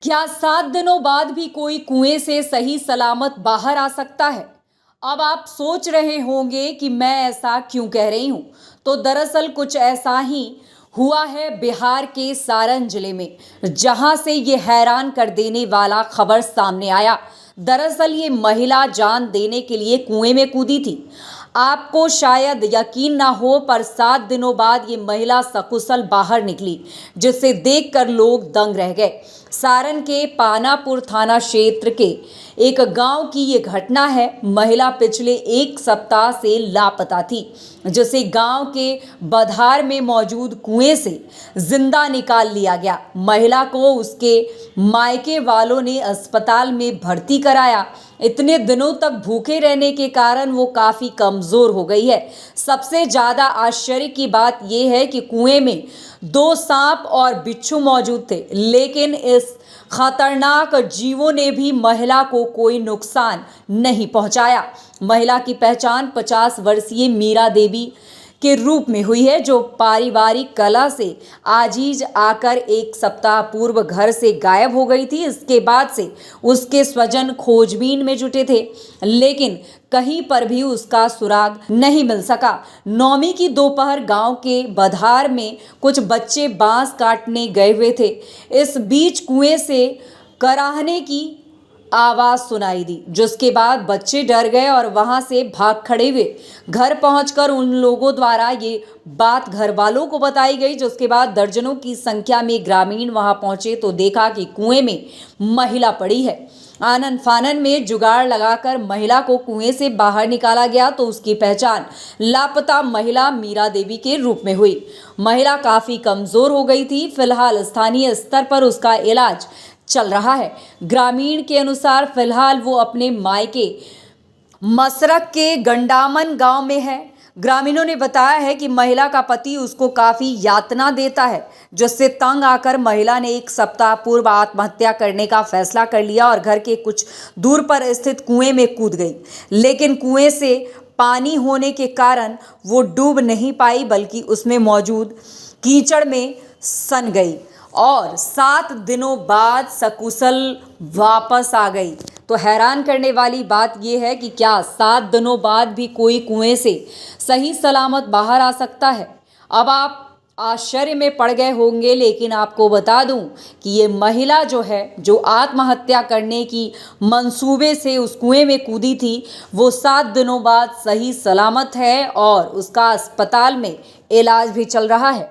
क्या 7 दिनों बाद भी कोई कुएं से सही सलामत बाहर आ सकता है? अब आप सोच रहे होंगे कि मैं ऐसा क्यों कह रही हूं। तो दरअसल कुछ ऐसा ही हुआ है बिहार के सारण जिले में, जहां से ये हैरान कर देने वाला खबर सामने आया। दरअसल ये महिला जान देने के लिए कुएं में कूदी थी। आपको शायद यकीन ना हो, पर 7 दिनों बाद ये महिला सकुशल बाहर निकली, जिसे देखकर लोग दंग रह गए। सारण के पानापुर थाना क्षेत्र के एक गांव की ये घटना है। महिला पिछले 1 सप्ताह से लापता थी, जिसे गांव के बधार में मौजूद कुएं से जिंदा निकाल लिया गया। महिला को उसके मायके वालों ने अस्पताल में भर्ती कराया। इतने दिनों तक भूखे रहने के कारण वो काफी कमजोर हो गई है। सबसे ज्यादा आश्चर्य की बात यह है कि कुएं में 2 सांप और बिच्छू मौजूद थे, लेकिन इस खतरनाक जीवों ने भी महिला को कोई नुकसान नहीं पहुंचाया। महिला की पहचान 50 वर्षीय मीरा देवी के रूप में हुई है, जो पारिवारिक कलह से आजीज आकर 1 सप्ताह पूर्व घर से गायब हो गई थी। इसके बाद से उसके स्वजन खोजबीन में जुटे थे, लेकिन कहीं पर भी उसका सुराग नहीं मिल सका। 9वीं की दोपहर गांव के बधार में कुछ बच्चे बांस काटने गए हुए थे। इस बीच कुएं से कराहने की आवाज सुनाई दी, जिसके बाद बच्चे डर गए और वहां से भाग खड़े हुए। घर पहुंचकर उन लोगों द्वारा ये बात घर वालों को बताई गई, जिसके बाद दर्जनों की संख्या में ग्रामीण वहां पहुंचे तो देखा कि कुएं में महिला पड़ी है। आनन फानन में जुगाड़ लगाकर महिला को कुएं से बाहर निकाला गया तो उसकी पहचान लापता महिला मीरा देवी के रूप में हुई। महिला काफी कमजोर हो गई थी। फिलहाल स्थानीय स्तर पर उसका इलाज चल रहा है। ग्रामीण के अनुसार फिलहाल वो अपने मायके मसरक के गंडामन गांव में है। ग्रामीणों ने बताया है कि महिला का पति उसको काफी यातना देता है, जिससे तंग आकर महिला ने 1 सप्ताह पूर्व आत्महत्या करने का फैसला कर लिया और घर के कुछ दूर पर स्थित कुएं में कूद गई। लेकिन कुएं से पानी होने के कारण वो डूब नहीं पाई, बल्कि उसमें मौजूद कीचड़ में सन गई और 7 दिनों बाद सकुशल वापस आ गई। तो हैरान करने वाली बात यह है कि क्या 7 दिनों बाद भी कोई कुएं से सही सलामत बाहर आ सकता है? अब आप आश्चर्य में पड़ गए होंगे, लेकिन आपको बता दूं कि ये महिला जो आत्महत्या करने की मंसूबे से उस कुएं में कूदी थी, वो 7 दिनों बाद सही सलामत है और उसका अस्पताल में इलाज भी चल रहा है।